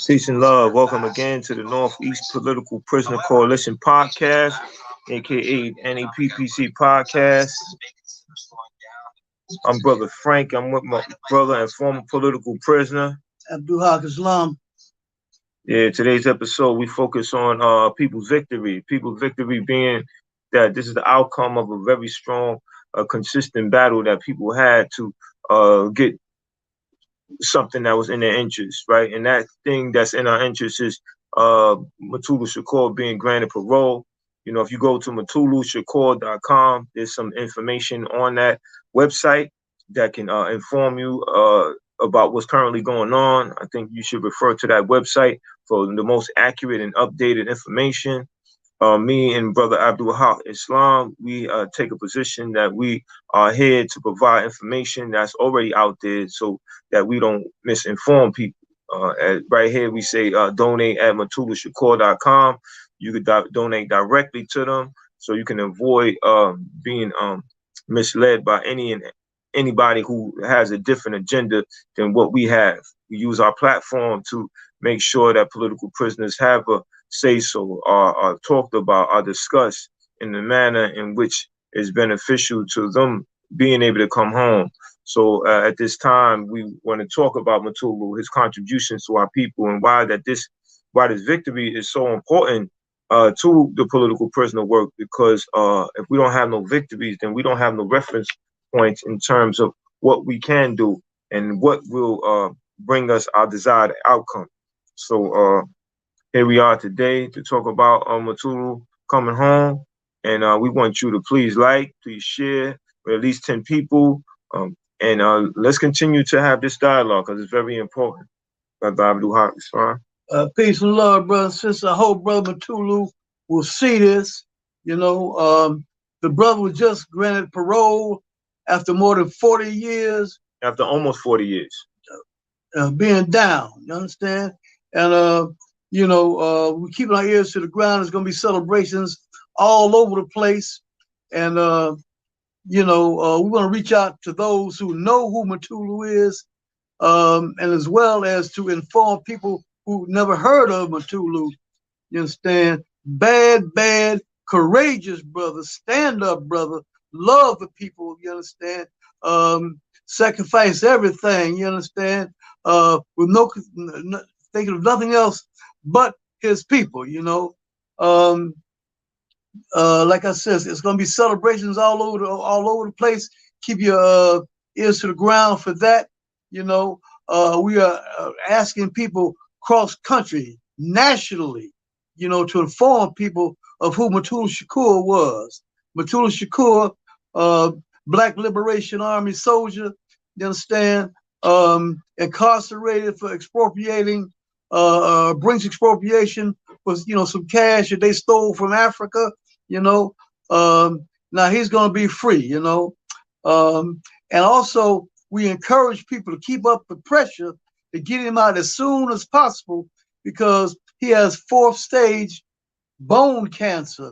Peace and love. Welcome again to the Northeast Political Prisoner Coalition podcast, aka NEPPC podcast. I'm Brother Frank. I'm with my brother and former political prisoner, Abdul Haq Islam. Yeah, today's episode we focus on people's victory. People's victory being that this is the outcome of a very strong, consistent battle that people had to get something that was in their interest, right? And that thing that's in our interest is Mutulu Shakur being granted parole. You know, if you go to MutuluShakur.com, there's some information on that website that can inform you about what's currently going on. I think you should refer to that website for the most accurate and updated information. Me and Brother Abdul Haq Islam, we take a position that we are here to provide information that's already out there so that we don't misinform people. Right here, we say donate at MutuluShakur.com. You could donate directly to them so you can avoid being misled by anybody who has a different agenda than what we have. We use our platform to make sure that political prisoners have a say so, are talked about, are discussed in the manner in which is beneficial to them being able to come home. So at this time, we want to talk about Mutulu, his contributions to our people, and why this victory is so important to the political prisoner work. Because if we don't have no victories, then we don't have no reference points in terms of what we can do and what will bring us our desired outcome. So here we are today to talk about Mutulu coming home, and we want you to please like, please share with at least 10 people, and let's continue to have this dialogue because it's very important. Brother Abdul Haq Islam. Peace and love, brother and sister. I hope Brother Mutulu will see this. You know, the brother was just granted parole after more than 40 years. After almost 40 years. Being down, you understand? And you know, we keep our ears to the ground. There's going to be celebrations all over the place. And, you know, we want to reach out to those who know who Mutulu is, and as well as to inform people who never heard of Mutulu. You understand? Bad, courageous brother, stand up brother, love the people, you understand? Sacrifice everything, you understand? With no thinking of nothing else but his people, you know. Like I said, it's going to be celebrations all over the place. Keep your ears to the ground for that. You know, we are asking people cross country, nationally, you know, to inform people of who Mutulu Shakur was. Mutulu Shakur, Black Liberation Army soldier, you understand, incarcerated for expropriating, brings expropriation was, you know, some cash that they stole from Africa, you know. Now he's going to be free, you know. And also we encourage people to keep up the pressure to get him out as soon as possible because he has 4th stage bone cancer,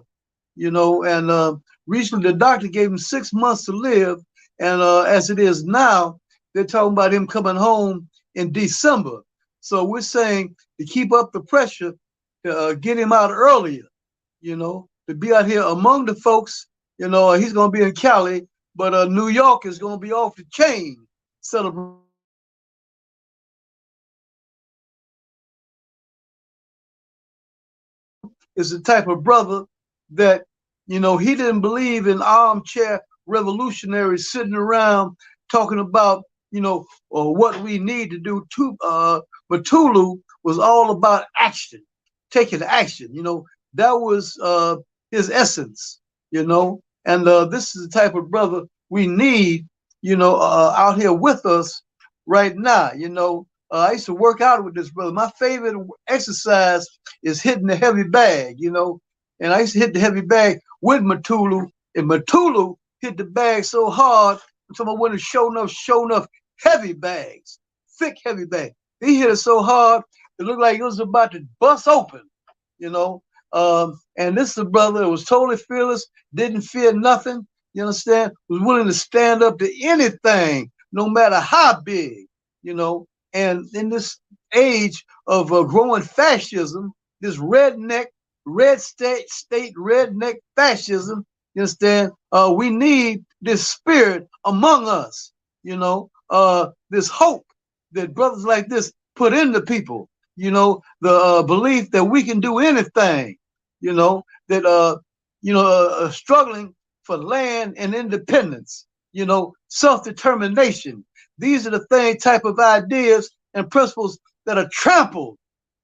you know, and recently the doctor gave him 6 months to live. And as it is now, they're talking about him coming home in December. So we're saying to keep up the pressure, to get him out earlier, you know, to be out here among the folks. You know, he's going to be in Cali, but New York is going to be off the chain celebrating. Is the type of brother that, you know, he didn't believe in armchair revolutionaries sitting around talking about, you know, what we need to do. Mutulu was all about action, taking action. You know, that was his essence, you know. And this is the type of brother we need, you know, out here with us right now. You know, I used to work out with this brother. My favorite exercise is hitting the heavy bag, you know. And I used to hit the heavy bag with Mutulu, and Mutulu hit the bag so hard, someone wouldn't show enough heavy bags, thick heavy bag. He hit it so hard, it looked like it was about to bust open, you know. And this is a brother that was totally fearless, didn't fear nothing, you understand, was willing to stand up to anything, no matter how big, you know. And in this age of growing fascism, this red state redneck fascism, you understand, we need this spirit among us, you know, this hope that brothers like this put into people, you know, the belief that we can do anything, you know, that, struggling for land and independence, you know, self-determination. These are the type of ideas and principles that are trampled,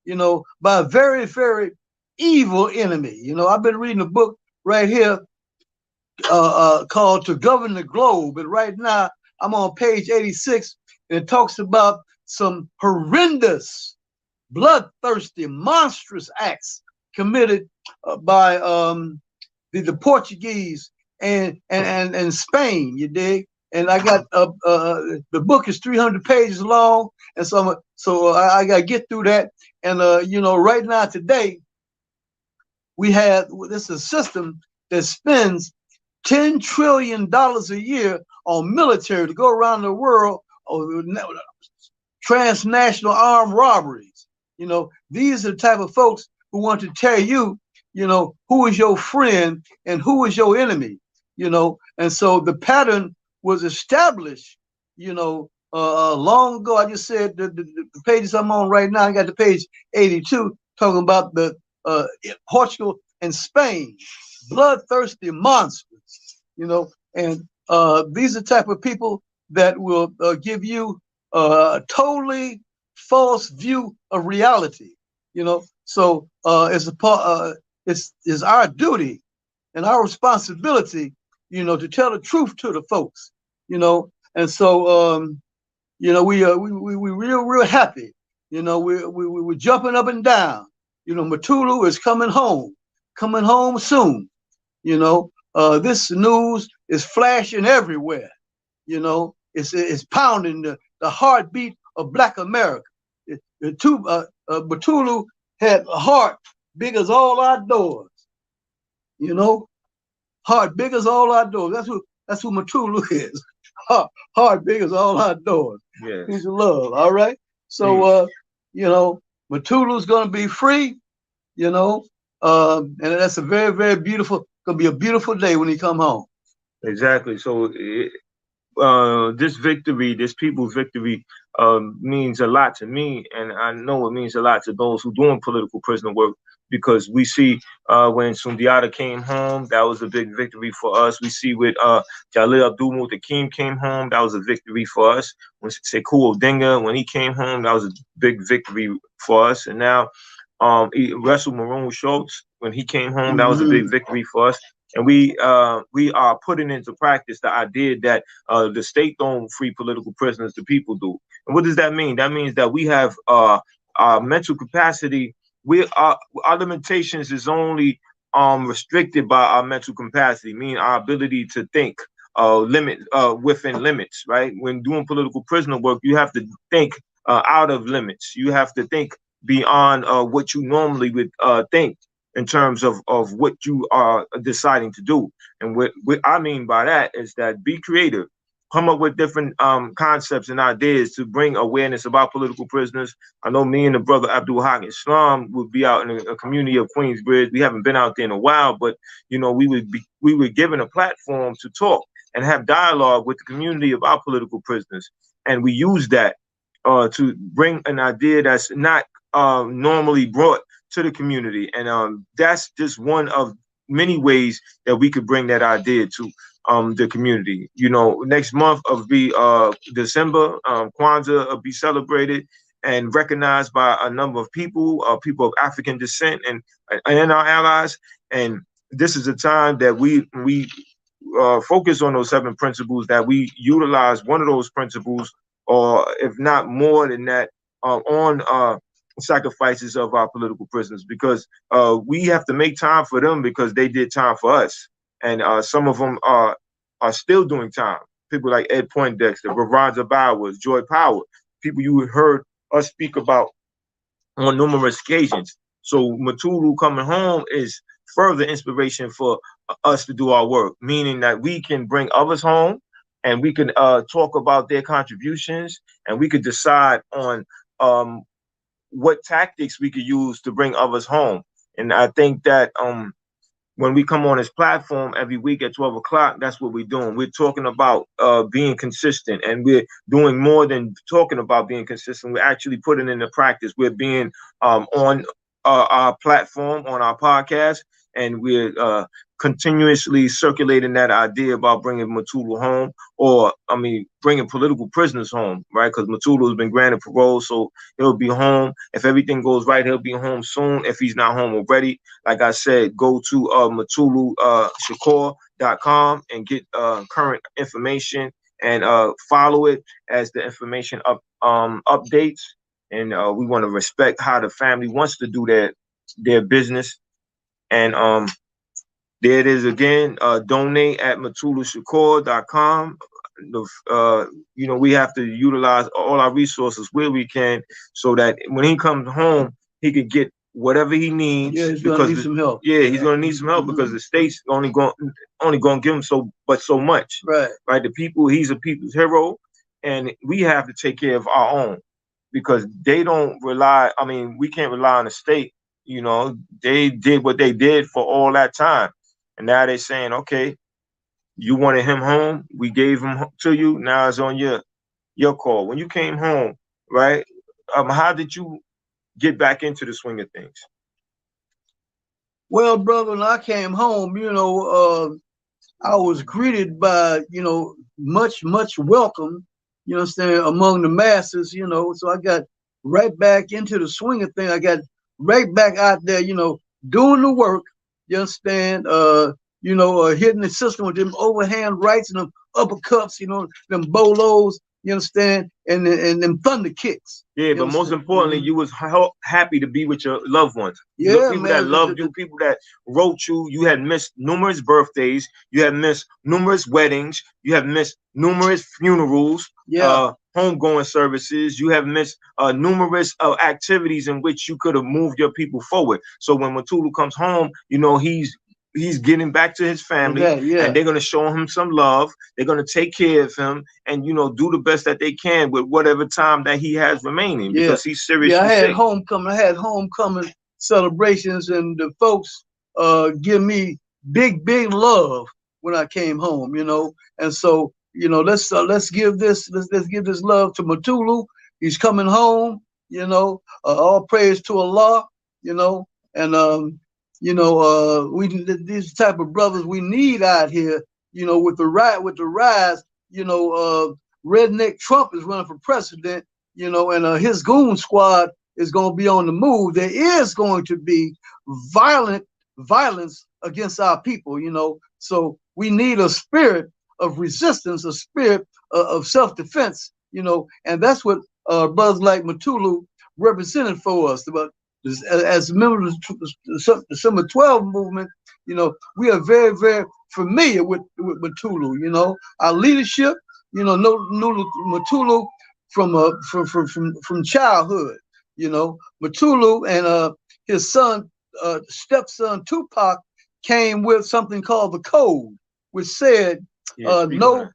you know, by a very, very evil enemy. You know, I've been reading a book right here called To Govern the Globe. And right now I'm on page 86, and it talks about some horrendous, bloodthirsty, monstrous acts committed by the Portuguese and Spain, you dig? And I got the book is 300 pages long, and so I got to get through that. And you know, right now today we have this is a system that spends $10 trillion a year on military to go around the world, transnational armed robberies. You know, these are the type of folks who want to tell you, you know, who is your friend and who is your enemy, you know. And so the pattern was established, you know, long ago. I just said the pages I'm on right now, I got the page 82 talking about the Portugal and Spain, bloodthirsty monsters, you know. And these are the type of people that will give you a totally false view of reality, you know. So it's our duty and our responsibility, you know, to tell the truth to the folks, you know. And so you know, we real happy, you know. We're jumping up and down, you know. Mutulu is coming home soon, you know. This news is flashing everywhere, you know. It's pounding the heartbeat of Black America. Mutulu had a heart big as all our doors, you know. Heart big as all our doors. That's who Mutulu is. Heart big as all our doors. Yes. Peace and love. All right. So you know, Mutulu's gonna be free, you know, and that's a very, very beautiful. Gonna be a beautiful day when he come home. Exactly. So this victory, this people's victory, means a lot to me, and I know it means a lot to those who doing political prisoner work, because we see when Sundiata came home, that was a big victory for us. We see with Jalil Abdul Muttaqim came home, that was a victory for us. When Sekou Odinga, when he came home, that was a big victory for us. And now Russell Maroon Schultz, when he came home, that was a big victory for us. And we are putting into practice the idea that the state don't free political prisoners, the people do. And what does that mean? That means that we have our mental capacity. Our limitations is only restricted by our mental capacity, meaning our ability to think within limits, right? When doing political prisoner work, you have to think out of limits. You have to think beyond what you normally would think, in terms of what you are deciding to do. And what I mean by that is that be creative, come up with different concepts and ideas to bring awareness about political prisoners. I know me and the brother Abdul Haq Islam would be out in a community of Queensbridge. We haven't been out there in a while, but you know, we were given a platform to talk and have dialogue with the community of our political prisoners. And we use that to bring an idea that's not normally brought to the community. And that's just one of many ways that we could bring that idea to the community. You know, next month of be December, Kwanzaa will be celebrated and recognized by a number of people of African descent and our allies. And this is a time that we focus on those 7 principles, that we utilize one of those principles, or if not more than that, on sacrifices of our political prisoners, because we have to make time for them, because they did time for us. And some of them are still doing time. People like Ed Poindexter, Veronza Bowers, Joy Power, people you heard us speak about on numerous occasions. So Mutulu coming home is further inspiration for us to do our work, meaning that we can bring others home and we can talk about their contributions, and we could decide on what tactics we could use to bring others home. And I think that when we come on this platform every week at 12 o'clock, that's what we're doing. We're talking about being consistent, and we're doing more than talking about being consistent. We're actually putting into practice. We're being on our platform, on our podcast, and we're continuously circulating that idea about bringing Mutulu home, or I mean, bringing political prisoners home, right? Because Mutulu has been granted parole, so he'll be home. If everything goes right, he'll be home soon. If he's not home already, like I said, go to Mutulu Shakur.com and get current information, and follow it as the information updates. And we want to respect how the family wants to do their business. And there it is again. Donate at MutuluShakur.com. We have to utilize all our resources where we can, so that when he comes home, he can get whatever he needs. Yeah, he's gonna need some help. Yeah, he's gonna need some help because the state's only going to give him so much. Right. Right. He's a people's hero, and we have to take care of our own, because they don't rely. I mean, we can't rely on the state. They did what they did for all that time, and now they're saying, okay, you wanted him home, we gave him to you. Now it's on your call. When you came home, right? How did you get back into the swing of things? Well, brother, when I came home, I was greeted by, much welcome, among the masses, so I got right back into the swing of things. I got right back out there, doing the work, you understand, hitting the system with them overhand rights and them uppercuts, them bolos, you understand, and them thunder kicks. Yeah, but most importantly, you was happy to be with your loved ones. Yeah, people that loved you, people that wrote you. You had missed numerous birthdays. You had missed numerous weddings. You have missed numerous funerals. Yeah. Homegoing services. You have missed numerous activities in which you could have moved your people forward. So when Mutulu comes home, he's getting back to his family, and they're going to show him some love. They're going to take care of him, and do the best that they can with whatever time that he has remaining, because he's seriously sick. I had had homecoming celebrations, and the folks give me big love when I came home, and so let's give this love to Mutulu. He's coming home, all praise to Allah, and we these type of brothers we need out here, with the rise, redneck Trump is running for president, and his goon squad is going to be on the move. There is going to be violence against our people, so we need a spirit of resistance, a spirit of self-defense, and that's what brothers like Mutulu represented for us. But as members of the December 12 movement, we are very, very familiar with Mutulu. Our leadership, know Mutulu from childhood. Mutulu and his son, stepson Tupac, came with something called the code, which said no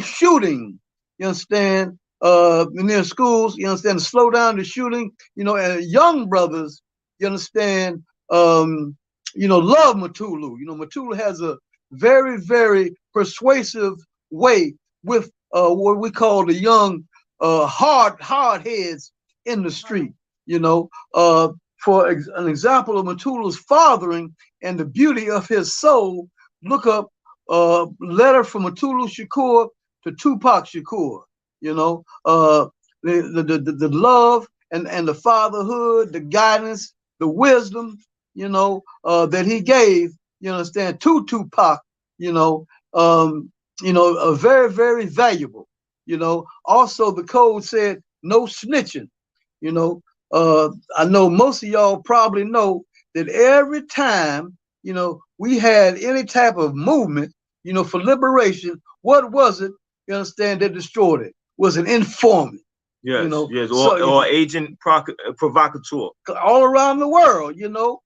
shooting. You understand? In their schools, you understand, to slow down the shooting, and young brothers, you understand, love Mutulu. Mutulu has a very, very persuasive way with what we call the young hard heads in the street. For an example of Mutulu's fathering and the beauty of his soul, look up letter from Mutulu Shakur to Tupac Shakur. The love and the fatherhood, the guidance, the wisdom, that he gave, to Tupac, very, very valuable. Also the code said no snitching. I know most of y'all probably know that every time, we had any type of movement, for liberation, what was it, that destroyed it? Was an informant. You Yes, know, yes, so or agent provocateur. all around the world, you know,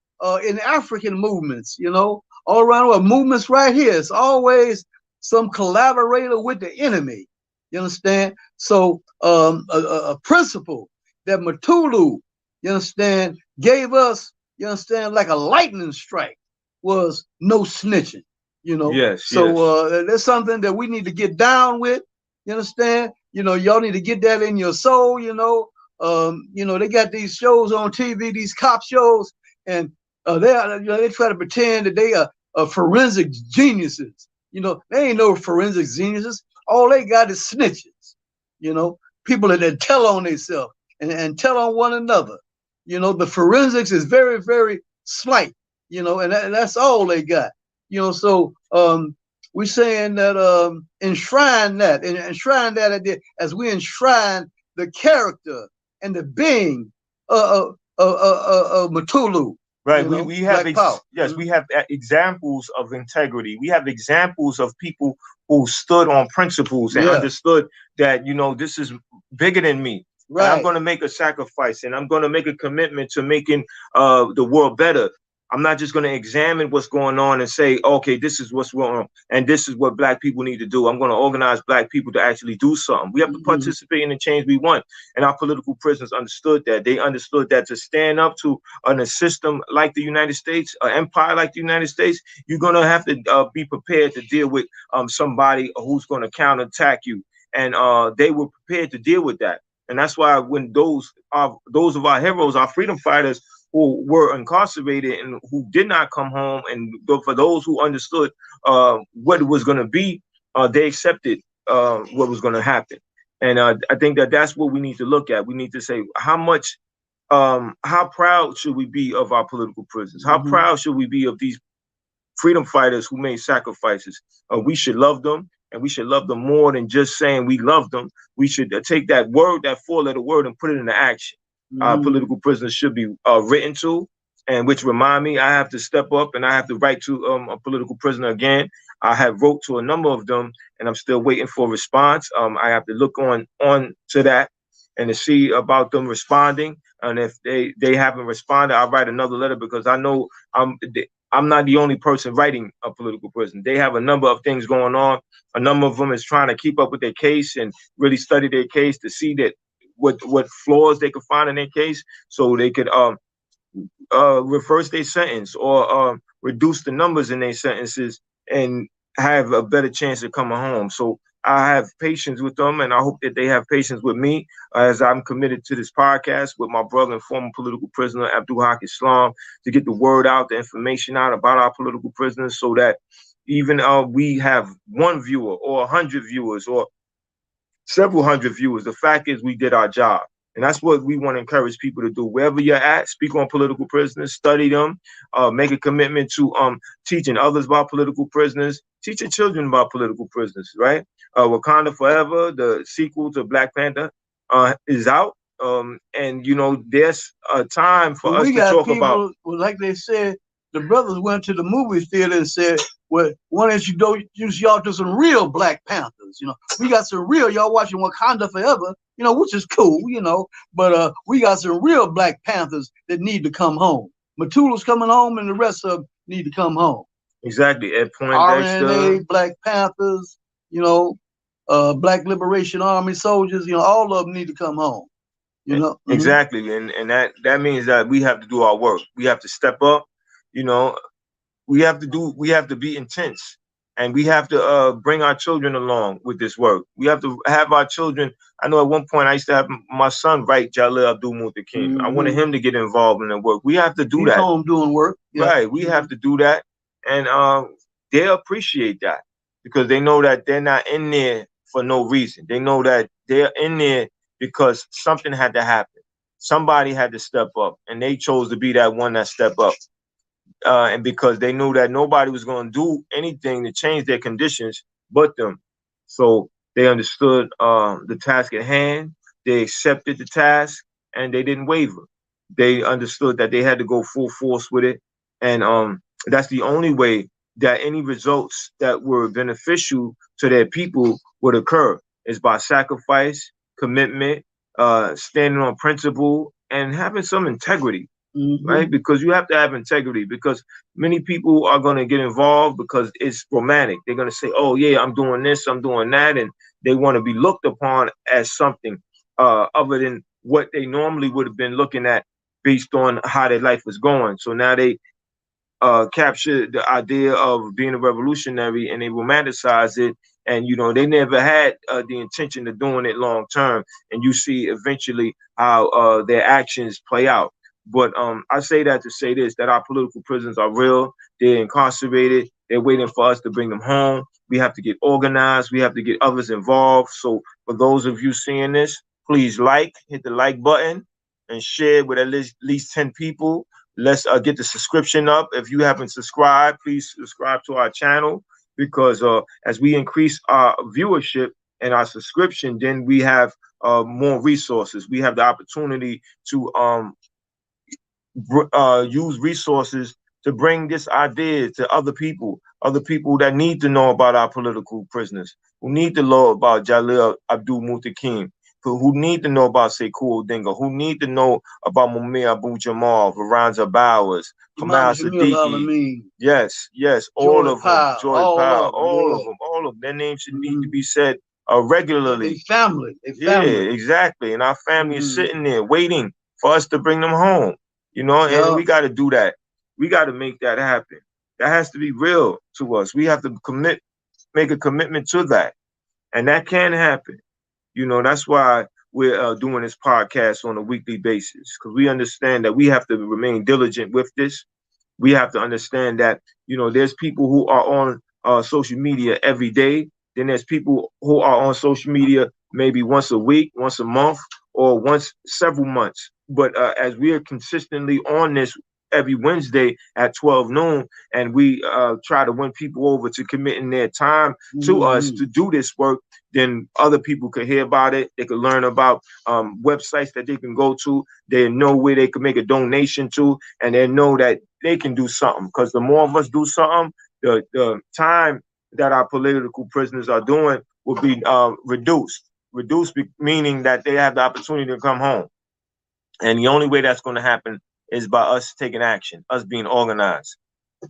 in African movements, you know, all around the world, movements right here. It's always some collaborator with the enemy. You understand? So a principle that Mutulu, you understand, gave us, you understand, like a lightning strike was no snitching, you know. Yes, So yes. that's something that we need to get down with. You understand? You know, y'all need to get that in your soul, you know. You know, they got these shows on TV, these cop shows, and they try to pretend that they are forensic geniuses. You know, they ain't no forensic geniuses. All they got is snitches. You know, people that tell on themselves and tell on one another. You know, the forensics is very, very slight. You know, and that's all they got. You know, so we're saying that enshrine that and enshrine that as we enshrine the character and the being of Mutulu, Right. you know, We have Black Power. yes, we have examples of integrity. We have examples of people who stood on principles and Yeah, understood that, you know, this is bigger than me. And I'm right. going to make a sacrifice and I'm going to make a commitment to making the world better. I'm not just going to examine what's going on and say, okay, this is what's wrong and this is what black people need to do. I'm going to organize black people to actually do something. We have to participate in the change we want. And our political prisoners understood that. They understood that to stand up to a system like the United States, an empire like the United States, you're going to have to be prepared to deal with somebody who's going to counterattack you. And they were prepared to deal with that. And that's why when those of our heroes, our freedom fighters who were incarcerated and who did not come home, and for those who understood what it was going to be, they accepted what was going to happen. And I think that that's what we need to look at. We need to say how proud should we be of our political prisoners? How proud should we be of these freedom fighters who made sacrifices? We should love them, and we should love them more than just saying we love them. We should take that word, that four-letter word, and put it into action. Political prisoners should be written to, and which remind me, I have to step up and I have to write to a political prisoner again. I have wrote to a number of them, and I'm still waiting for a response. I have to look on to that and to see about them responding. And if they haven't responded, I'll write another letter because I know I'm not the only person writing a political prison. They have a number of things going on. A number of them is trying to keep up with their case and really study their case to see that what flaws they could find in their case, so they could reverse their sentence or reduce the numbers in their sentences and have a better chance of coming home. So I have patience with them, and I hope that they have patience with me as I'm committed to this podcast with my brother and former political prisoner Abdul Haq Islam to get the word out, the information out about our political prisoners, so that even we have one viewer or 100 viewers or several hundred viewers. The fact is, we did our job. And that's what we want to encourage people to do. Wherever you're at, speak on political prisoners, study them, make a commitment to teaching others about political prisoners, teach your children about political prisoners, right? Wakanda Forever, the sequel to Black Panther, is out. And, you know, there's a time for us to talk about. Well, like they said, the brothers went to the movie theater and said, well, why don't you go use y'all to some real Black Panthers? You know, we got some real, y'all watching Wakanda Forever, you know, which is cool, you know, but we got some real Black Panthers that need to come home. Mutulu's coming home and the rest of them need to come home. Exactly. Ed Poindexter. RNA, Black Panthers, you know, Black Liberation Army soldiers, you know, all of them need to come home. You know? Exactly. And that means that we have to do our work. We have to step up, you know, we have to be intense, and we have to bring our children along with this work. We have to have our children. I know at one point I used to have my son write Jalil Abdul Muttaqin. I wanted him to get involved in the work. We have to do that. He's home doing work. Yeah. Right. We have to do that. And they appreciate that because they know that they're not in there for no reason. They know that they're in there because something had to happen. Somebody had to step up, and they chose to be that one that stepped up. And because they knew that nobody was going to do anything to change their conditions but them. So they understood the task at hand. They accepted the task, and they didn't waver. They understood that they had to go full force with it. And that's the only way that any results that were beneficial to their people would occur, is by sacrifice, commitment, standing on principle, and having some integrity, Mm-hmm. right? Because you have to have integrity, because many people are going to get involved because it's romantic. They're going to say, oh yeah, I'm doing this, I'm doing that, and they want to be looked upon as something other than what they normally would have been looking at based on how their life was going. So now they capture the idea of being a revolutionary and they romanticize it, and they never had the intention of doing it long term, and you see eventually how their actions play out. But I say that to say this, that our political prisoners are real. They're incarcerated. They're waiting for us to bring them home. We have to get organized. We have to get others involved. So for those of you seeing this, please hit the like button and share with at least 10 people. Let's get the subscription up. If you haven't subscribed, please subscribe to our channel, because as we increase our viewership and our subscription, then we have more resources. We have the opportunity to use resources to bring this idea to other people that need to know about our political prisoners, who need to know about Jalil Abdul Mutakim, who need to know about Sekou Odinga, who need to know about Mumia Abu Jamal, Varanza Bowers, Imam Kamal Jamil Siddiqui. Alameen, Yes, all Joy of them, Powell, Joy all Powell, of them, yeah. all of them. Their names should need Mm-hmm. to be said They regularly. family, they Yeah, family. exactly. And our family is Mm-hmm. sitting there waiting for us to bring them home, and Yeah. we got to do that. We got to make that happen. That has to be real to us. We have to make a commitment to that. And that can happen. That's why we're doing this podcast on a weekly basis, because we understand that we have to remain diligent with this. We have to understand that there's people who are on social media every day. Then there's people who are on social media maybe once a week, once a month, or once several months. But as we are consistently on this every Wednesday at 12 noon, and we try to win people over to committing their time to us Mm-hmm. to do this work, then other people could hear about it. They could learn about websites that they can go to. They know where they can make a donation to, and they know that they can do something. Because the more of us do something, the time that our political prisoners are doing will be reduced. Reduced meaning that they have the opportunity to come home. And the only way that's going to happen is by us taking action, us being organized.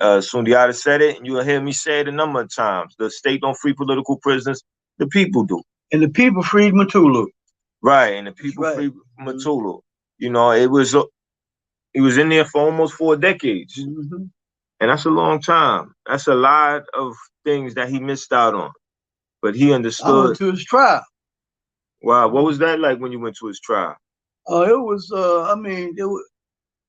Sundiata said it, and you'll hear me say it a number of times. The state don't free political prisoners, the people do. And the people freed Mutulu. Right, and the people Right. free Mutulu. He was in there for almost 4 decades. Mm-hmm. And that's a long time. That's a lot of things that he missed out on. But he I understood. went to his trial. Wow, what was that like when you went to his trial? It was. I mean, it was.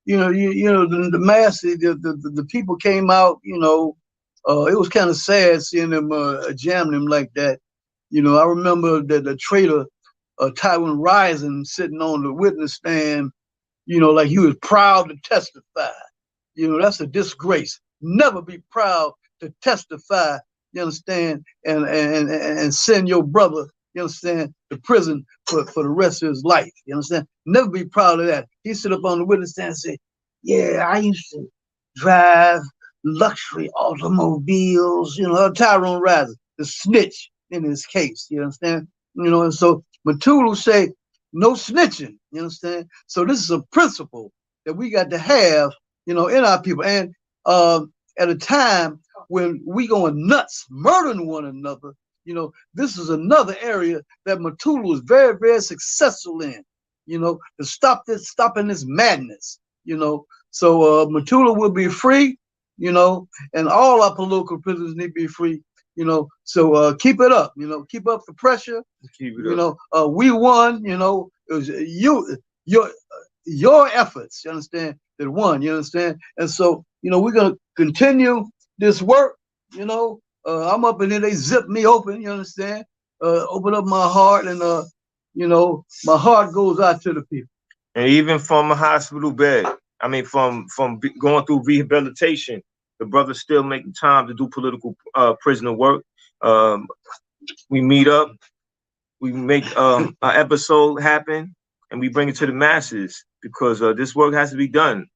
The mass, the people came out. It was kind of sad seeing them jamming him like that. I remember that the traitor, Tywin Rising, sitting on the witness stand. Like he was proud to testify. That's a disgrace. Never be proud to testify. You understand, and send your brother, you understand, to prison for the rest of his life. You understand? Never be proud of that. He stood up on the witness stand and said, yeah, I used to drive luxury automobiles, Tyrone Rising, the snitch in his case, you understand? And so Mutulu say, no snitching, you understand? So this is a principle that we got to have, in our people. And at a time when we going nuts, murdering one another, this is another area that Mutulu is very, very successful in, to stopping this madness, So Mutulu will be free, and all our political prisoners need to be free, So keep it up, keep up the pressure. Keep it up. We won, it was your efforts, you understand, that won, you understand? And so, we're gonna continue this work, I'm up in there, they zip me open, you understand? Open up my heart, and my heart goes out to the people. And even from a hospital bed, I mean, from going through rehabilitation, the brother's still making time to do political prisoner work. We meet up, we make an episode happen, and we bring it to the masses, because this work has to be done.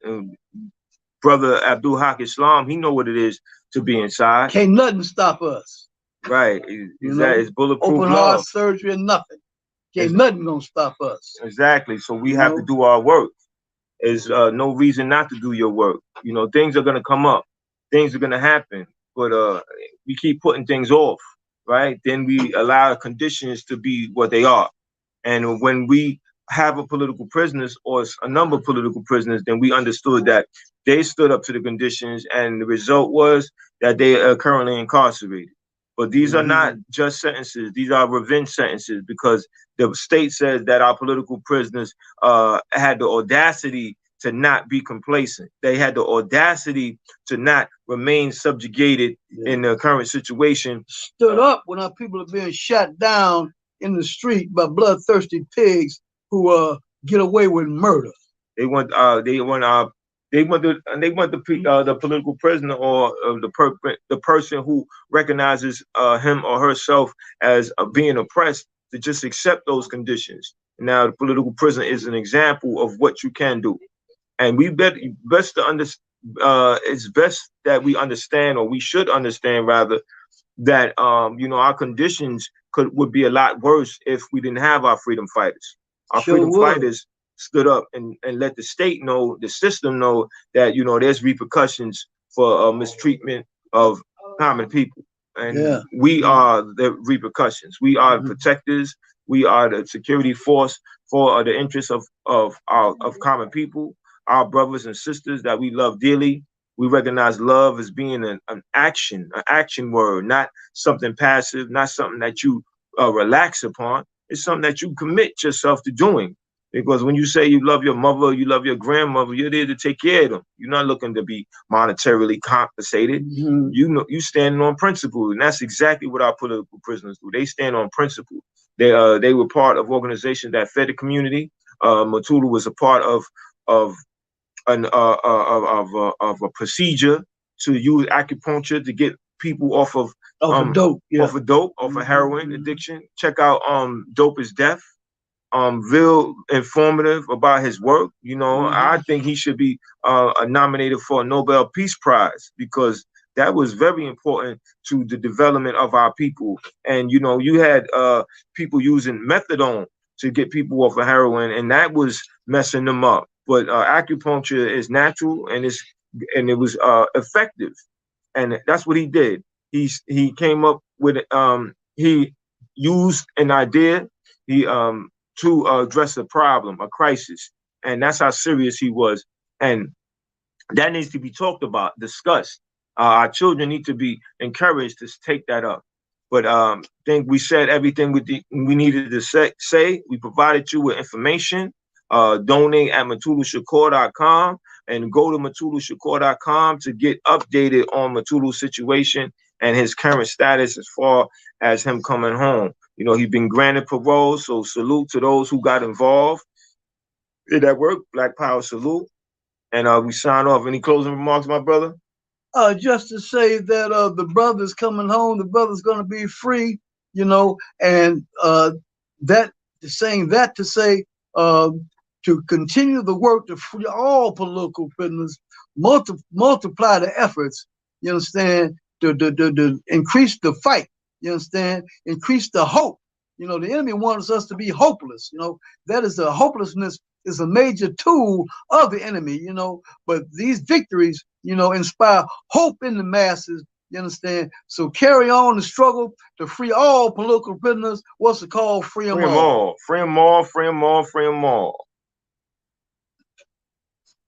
Brother Abdul Haq Islam, he know what it is to be inside. Can't nothing stop us. Right. It's bulletproof open love. heart surgery and nothing Ain't nothing gonna stop us. Exactly. So we have to do our work. There's no reason not to do your work. You know, things are gonna come up, things are gonna happen, but we keep putting things off, right? Then we allow conditions to be what they are. And when we have a political prisoners or a number of political prisoners, then we understood that they stood up to the conditions, and the result was that they are currently incarcerated. But these are not just sentences; these are revenge sentences, because the state says that our political prisoners had the audacity to not be complacent. They had the audacity to not remain subjugated in the current situation. Stood up when our people are being shot down in the street by bloodthirsty pigs who get away with murder. They want the political prisoner, or the person who recognizes him or herself as being oppressed, to just accept those conditions. Now, the political prisoner is an example of what you can do, and it's best that we understand, or we should understand rather, that our conditions would be a lot worse if we didn't have our freedom fighters. Our freedom fighters stood up and let the state know, the system know, that there's repercussions for mistreatment of common people, and we are the repercussions. We are the protectors. We are the security force for the interests of common people, our brothers and sisters that we love dearly. We recognize love as being an action word, not something passive, not something that you relax upon. It's something that you commit yourself to doing. Because when you say you love your mother, you love your grandmother, you're there to take care of them. You're not looking to be monetarily compensated. You standing on principle, and that's exactly what our political prisoners do. They stand on principle. They were part of organizations that fed the community. Mutulu was a part of a procedure to use acupuncture to get people off of dope, off of heroin addiction. Check out Dope is Death. Real informative about his work. I think he should be nominated for a Nobel Peace Prize, because that was very important to the development of our people. And you had people using methadone to get people off of heroin, and that was messing them up. But acupuncture is natural, and it was effective, and that's what he did. He came up with he used an idea to address a problem, a crisis, and that's how serious he was, and that needs to be talked about, discussed. Our children need to be encouraged to take that up. But I think we said everything we needed to say. We provided you with information. Donate at MutuluShakur.com, and go to MutuluShakur.com to get updated on Mutulu's situation and his current status as far as him coming home. He's been granted parole, so salute to those who got involved in that work. Black Power salute. And we sign off. Any closing remarks, my brother? Just to say that the brother's coming home, the brother's going to be free, and that saying that to say to continue the work to free all political prisoners, multiply the efforts, you understand, to increase the fight, you understand, increase the hope. The enemy wants us to be hopeless. That is, the hopelessness is a major tool of the enemy, but these victories, inspire hope in the masses, you understand? So carry on the struggle to free all political prisoners. What's it called? Free them all. Free them all, free them all, free them all, free them all.